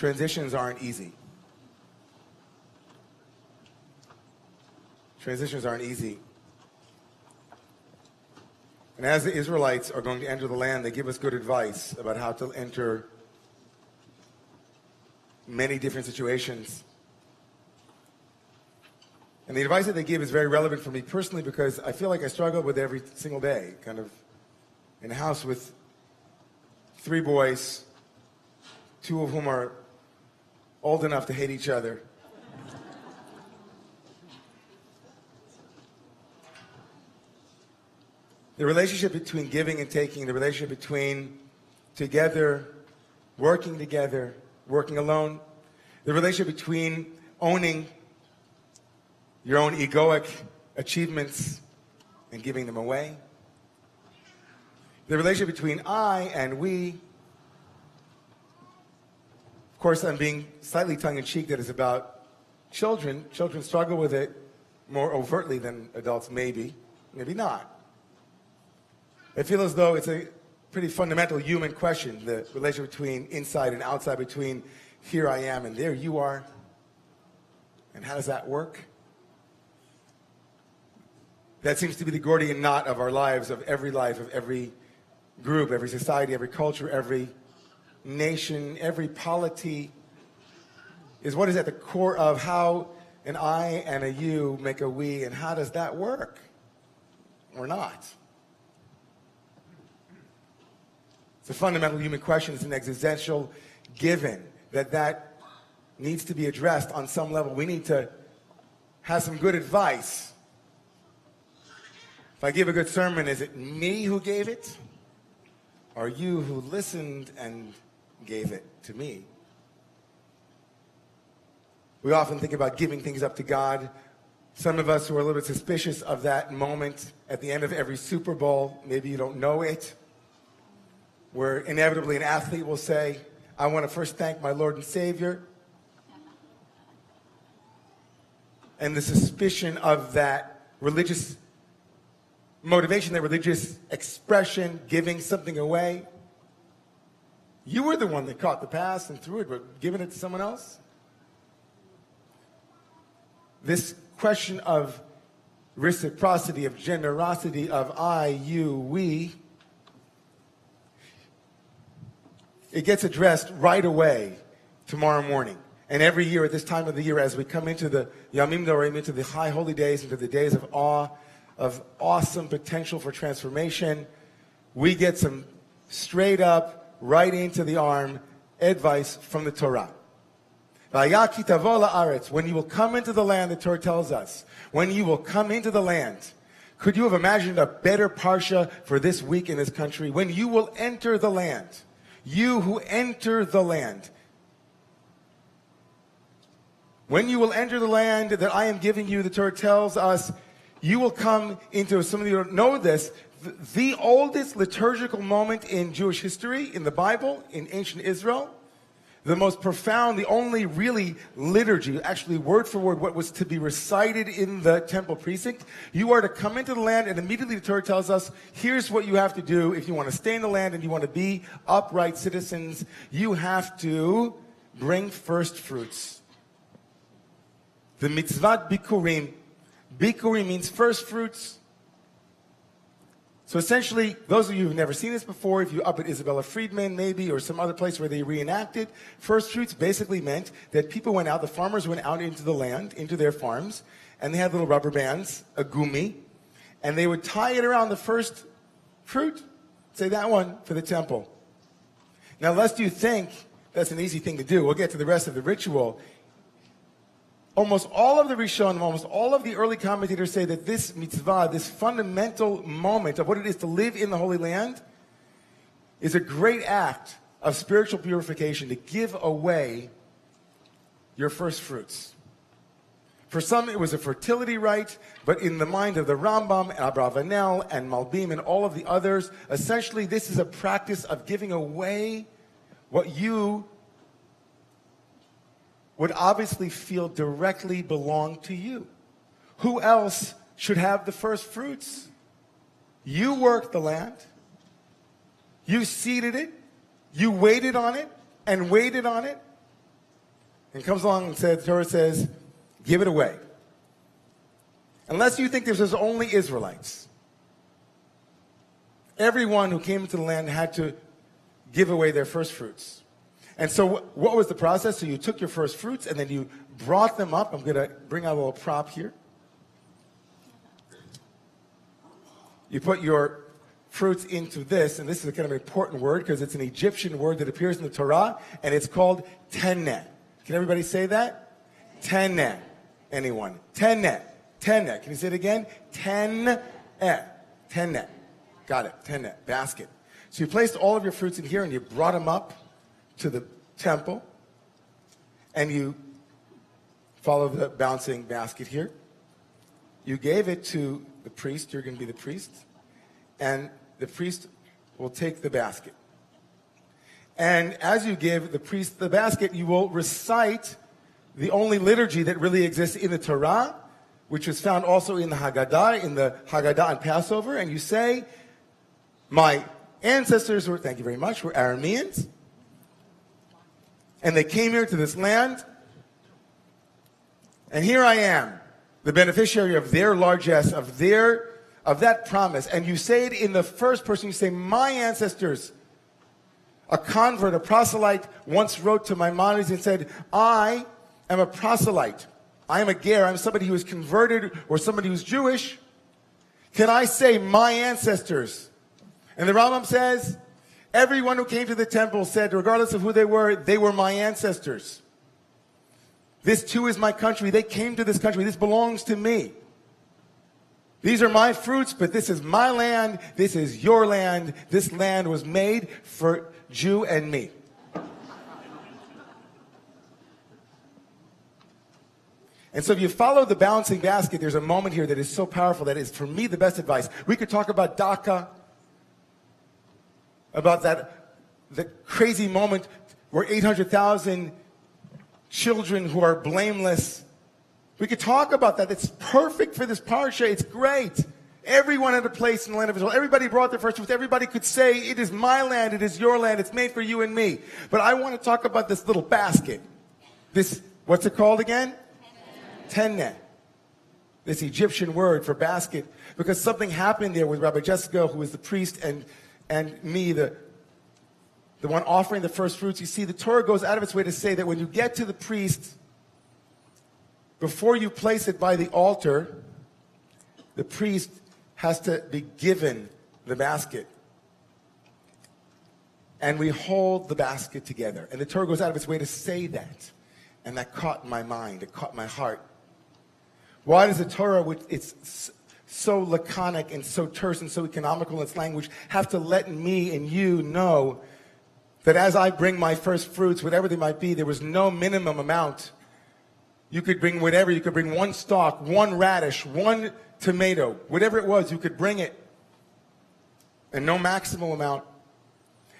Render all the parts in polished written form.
transitions aren't easy. Transitions aren't easy. And as the Israelites are going to enter the land, they give us good advice about how to enter many different situations. And the advice that they give is very relevant for me personally because I feel like I struggle with it every single day, kind of in a house with 3 boys, 2 of whom are old enough to hate each other. The relationship between giving and taking, the relationship between together, working alone, the relationship between owning your own egoic achievements and giving them away, the relationship between I and we. Of course, I'm being slightly tongue-in-cheek that is about children. Children struggle with it more overtly than adults, maybe not. I feel as though it's a pretty fundamental human question, the relationship between inside and outside, between here I am and there you are. And how does that work? That seems to be the Gordian knot of our lives, of every group, every society, every culture, every nation, every polity, is what is at the core of how an I and a you make a we, and how does that work? Or not? It's a fundamental human question. It's an existential given that needs to be addressed on some level. We need to have some good advice. If I give a good sermon, is it me who gave it? Or you who listened and gave it to me? We often think about giving things up to God. Some of us who are a little bit suspicious of that moment at the end of every Super Bowl, maybe you don't know it, where inevitably an athlete will say, I want to first thank my Lord and Savior. And the suspicion of that religious motivation, that religious expression, giving something away. You were the one that caught the pass and threw it, but giving it to someone else? This question of reciprocity, of generosity, of I, you, we, it gets addressed right away tomorrow morning. And every year at this time of the year, as we come into the Yamim Noraim, into the high holy days, into the days of awe, of awesome potential for transformation, we get some straight up, right into the arm advice from the Torah. When you will come into the land, the Torah tells us, when you will come into the land, could you have imagined a better parsha for this week in this country? When you will enter the land, you who enter the land, when you will enter the land that I am giving you, the Torah tells us, you will come into, some of you don't know this, the oldest liturgical moment in Jewish history, in the Bible, in ancient Israel. The most profound, the only really liturgy, actually word for word, what was to be recited in the temple precinct. You are to come into the land, and immediately the Torah tells us, here's what you have to do if you want to stay in the land and you want to be upright citizens. You have to bring first fruits. The mitzvat bikurim. Bikurim means first fruits. So essentially, those of you who've never seen this before, if you're up at Isabella Friedman maybe, or some other place where they reenacted, first fruits basically meant that people went out, the farmers went out into the land, into their farms, and they had little rubber bands, a gumi, and they would tie it around the first fruit, say that one for the temple. Now, lest you think that's an easy thing to do, we'll get to the rest of the ritual. Almost all of the Rishonim, almost all of the early commentators say that this mitzvah, this fundamental moment of what it is to live in the Holy Land, is a great act of spiritual purification, to give away your first fruits. For some, it was a fertility rite, but in the mind of the Rambam, and Abravanel, and Malbim, and all of the others, essentially this is a practice of giving away what you would obviously feel directly belong to you. Who else should have the first fruits? You worked the land. You seeded it. You waited on it and waited on it. and comes along and says, the Torah says, give it away. Unless you think this was only Israelites. Everyone who came into the land had to give away their first fruits. And so what was the process? So you took your first fruits and then you brought them up. I'm going to bring out a little prop here. You put your fruits into this, and this is a kind of an important word because it's an Egyptian word that appears in the Torah, and it's called teneh. Can everybody say that? Teneh. Anyone? Teneh. Teneh. Can you say it again? Teneh. Teneh. Got it. Teneh. Basket. So you placed all of your fruits in here, and you brought them up to the temple, and you follow the bouncing basket here. You gave it to the priest. You're going to be the priest. And the priest will take the basket. And as you give the priest the basket, you will recite the only liturgy that really exists in the Torah, which is found also in the Haggadah on Passover. And you say, my ancestors were, thank you very much, were Arameans. And they came here to this land. And here I am, the beneficiary of their largesse, of that promise. And you say it in the first person. You say, my ancestors, a convert, a proselyte, once wrote to Maimonides and said, I am a proselyte. I am a ger. I'm somebody who is converted or somebody who's Jewish. Can I say my ancestors? And the Rambam says, everyone who came to the temple said, regardless of who they were my ancestors. This too is my country. They came to this country. This belongs to me. These are my fruits, but this is my land. This is your land. This land was made for Jew and me. And so if you follow the balancing basket, there's a moment here that is so powerful that is, for me, the best advice. We could talk about DACA, about the crazy moment where 800,000 children who are blameless. We could talk about that. It's perfect for this parsha. It's great. Everyone had a place in the land of Israel. Everybody brought their first fruits. Everybody could say, it is my land. It is your land. It's made for you and me. But I want to talk about this little basket. This, what's it called again? Teneh. This Egyptian word for basket. Because something happened there with Rabbi Jessica, who was the priest, and me, the one offering the first fruits. You see, the Torah goes out of its way to say that when you get to the priest, before you place it by the altar, the priest has to be given the basket. And we hold the basket together. And the Torah goes out of its way to say that. And that caught my mind. It caught my heart. Why does the Torah, which it's so laconic and so terse and so economical in its language, have to let me and you know that as I bring my first fruits, whatever they might be, there was no minimum amount. You could bring whatever. You could bring one stalk, one radish, one tomato, whatever it was, you could bring it. And no maximal amount.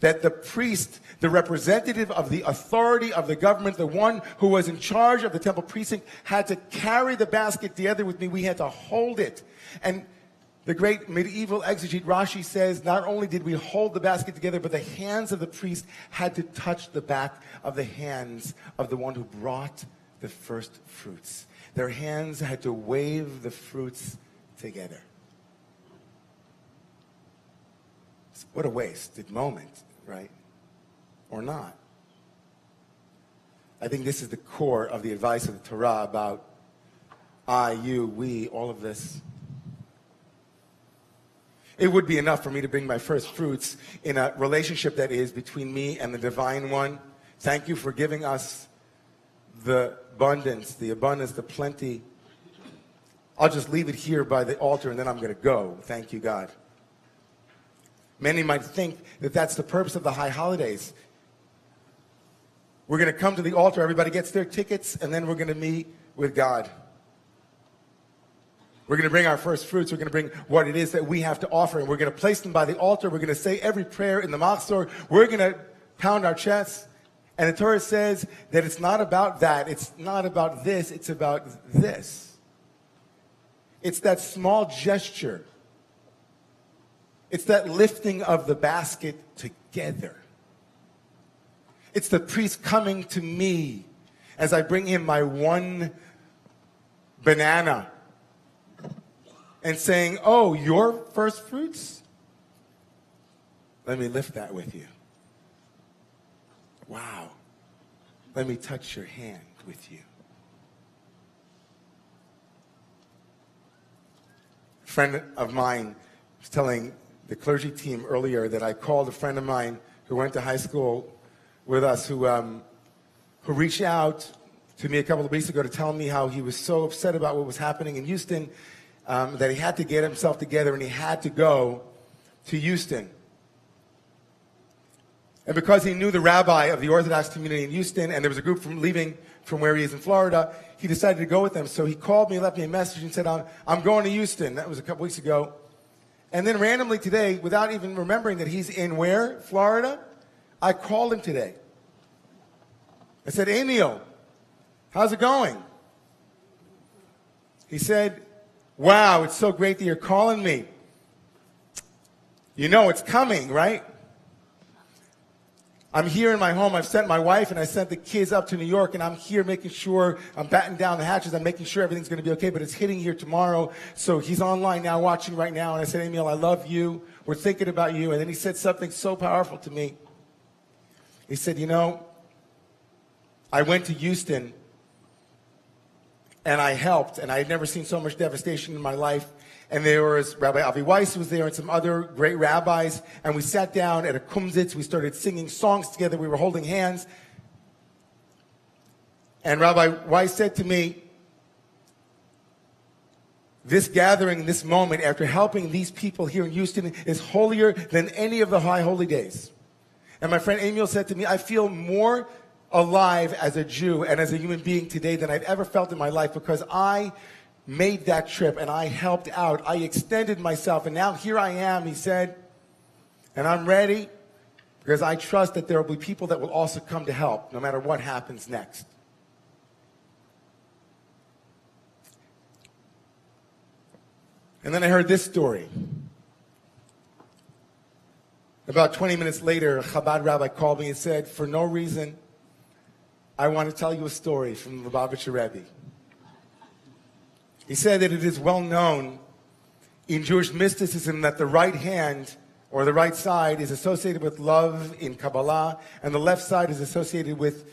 That the priest, the representative of the authority of the government, the one who was in charge of the temple precinct, had to carry the basket together with me. We had to hold it. And the great medieval exegete Rashi says, not only did we hold the basket together, but the hands of the priest had to touch the back of the hands of the one who brought the first fruits. Their hands had to wave the fruits together. What a wasted moment, right? Or not. I think this is the core of the advice of the Torah about I, you, we, all of this. It would be enough for me to bring my first fruits in a relationship that is between me and the Divine One. Thank you for giving us the abundance, the plenty. I'll just leave it here by the altar and then I'm going to go. Thank you, God. Many might think that that's the purpose of the high holidays. We're going to come to the altar, everybody gets their tickets, and then we're going to meet with God. We're going to bring our first fruits. We're going to bring what it is that we have to offer, and we're going to place them by the altar. We're going to say every prayer in the machzor. We're going to pound our chests. And the Torah says that it's not about that. It's not about this. It's about this. It's that small gesture. It's that lifting of the basket together. It's the priest coming to me as I bring him my one banana and saying, oh, your first fruits? Let me lift that with you. Wow. Let me touch your hand with you. A friend of mine was telling the clergy team earlier that I called a friend of mine who went to high school with us who reached out to me a couple of weeks ago to tell me how he was so upset about what was happening in Houston that he had to get himself together and he had to go to Houston. And because he knew the rabbi of the Orthodox community in Houston, and there was a group leaving from where he is in Florida, he decided to go with them. So he called me, left me a message, and said, I'm going to Houston. That was a couple weeks ago. And then randomly today, without even remembering that he's in where? Florida? I called him today. I said, Emil, how's it going? He said, wow, it's so great that you're calling me. You know it's coming, right? I'm here in my home. I've sent my wife and I sent the kids up to New York, and I'm here making sure I'm batting down the hatches. I'm making sure everything's going to be okay, but it's hitting here tomorrow. So he's online now, watching right now. And I said, Emil, I love you. We're thinking about you. And then he said something so powerful to me. He said, you know, I went to Houston and I helped, and I had never seen so much devastation in my life. And there was Rabbi Avi Weiss was there and some other great rabbis. And we sat down at a kumzitz. We started singing songs together. We were holding hands. And Rabbi Weiss said to me, this gathering, this moment, after helping these people here in Houston, is holier than any of the high holy days. And my friend Emil said to me, I feel more alive as a Jew and as a human being today than I've ever felt in my life, because I made that trip and I helped out. I extended myself, and now here I am, he said, and I'm ready because I trust that there will be people that will also come to help no matter what happens next. And then I heard this story. About 20 minutes later, a Chabad rabbi called me and said, for no reason, I want to tell you a story from the Lubavitcher Rebbe. He said that it is well known in Jewish mysticism that the right hand or the right side is associated with love in Kabbalah, and the left side is associated with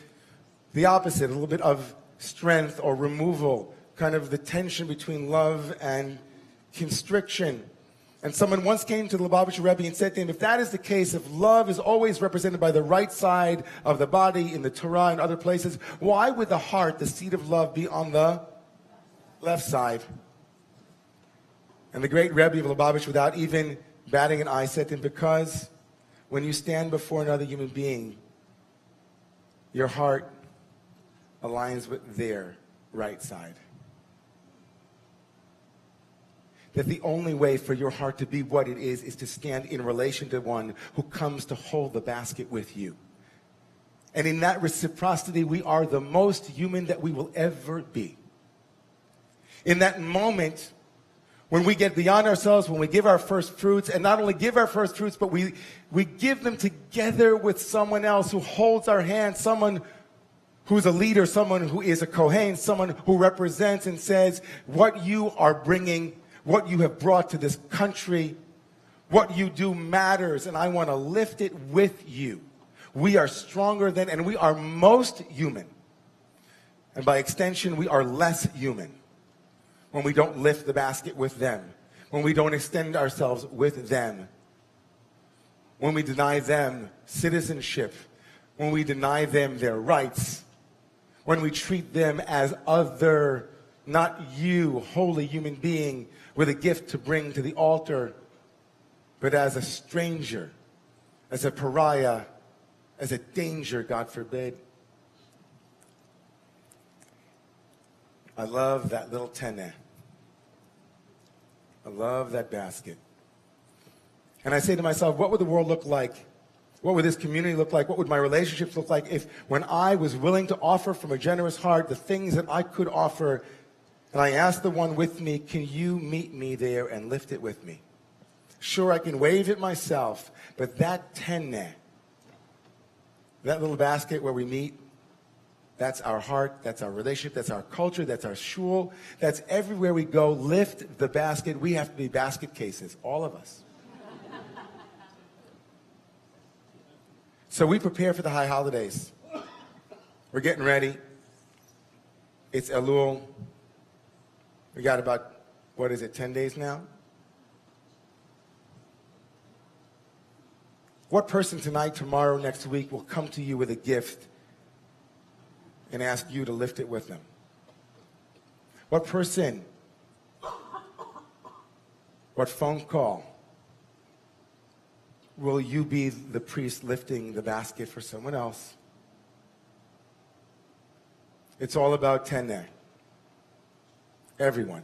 the opposite, a little bit of strength or removal, kind of the tension between love and constriction. And someone once came to the Lubavitcher Rebbe and said to him, if that is the case, if love is always represented by the right side of the body in the Torah and other places, why would the heart, the seat of love, be on the left side? And the great Rebbe of Lubavitch, without even batting an eye, said to him, because when you stand before another human being, your heart aligns with their right side. That the only way for your heart to be what it is to stand in relation to one who comes to hold the basket with you. And in that reciprocity, we are the most human that we will ever be. In that moment, when we get beyond ourselves, when we give our first fruits, and not only give our first fruits, but we give them together with someone else who holds our hand, someone who's a leader, someone who is a Kohen, someone who represents and says, what you are bringing, what you have brought to this country, what you do matters, and I want to lift it with you. We are stronger than, and we are most human. And by extension, we are less human when we don't lift the basket with them, when we don't extend ourselves with them, when we deny them citizenship, when we deny them their rights, when we treat them as other, not you, holy human being with a gift to bring to the altar, but as a stranger, as a pariah, as a danger, God forbid. I love that little teneh. I love that basket. And I say to myself, what would the world look like? What would this community look like? What would my relationships look like if, when I was willing to offer from a generous heart the things that I could offer, and I asked the one with me, can you meet me there and lift it with me? Sure, I can wave it myself, but that teneh, that little basket where we meet That's our heart, that's our relationship, that's our culture, that's our shul, that's everywhere we go. Lift the basket. We have to be basket cases, all of us. So we prepare for the high holidays. We're getting ready. It's Elul. We got about, 10 days now? What person tonight, tomorrow, next week will come to you with a gift and ask you to lift it with them? What person, what phone call will you be the priest lifting the basket for someone else? It's all about teneh. Everyone.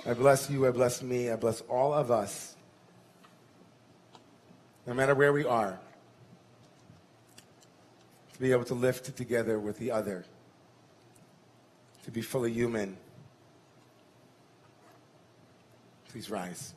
I bless you, I bless me, I bless all of us, no matter where we are, to be able to lift together with the other, to be fully human. Please rise.